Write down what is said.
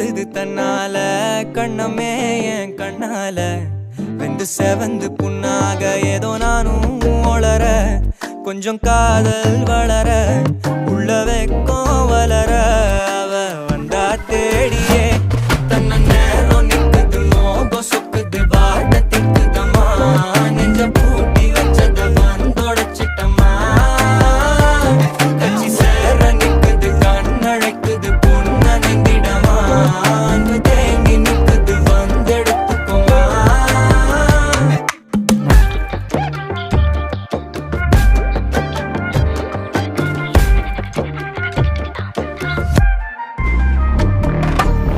தூங்குது தன்னால கண்ணமே என் கண்ணால வெந்து செவந்து புண்ணாக ஏதோ நானும் ஒளர கொஞ்சம் காதல் வளர உள்ள வெக்கம் வளர அவ வந்தா தேடி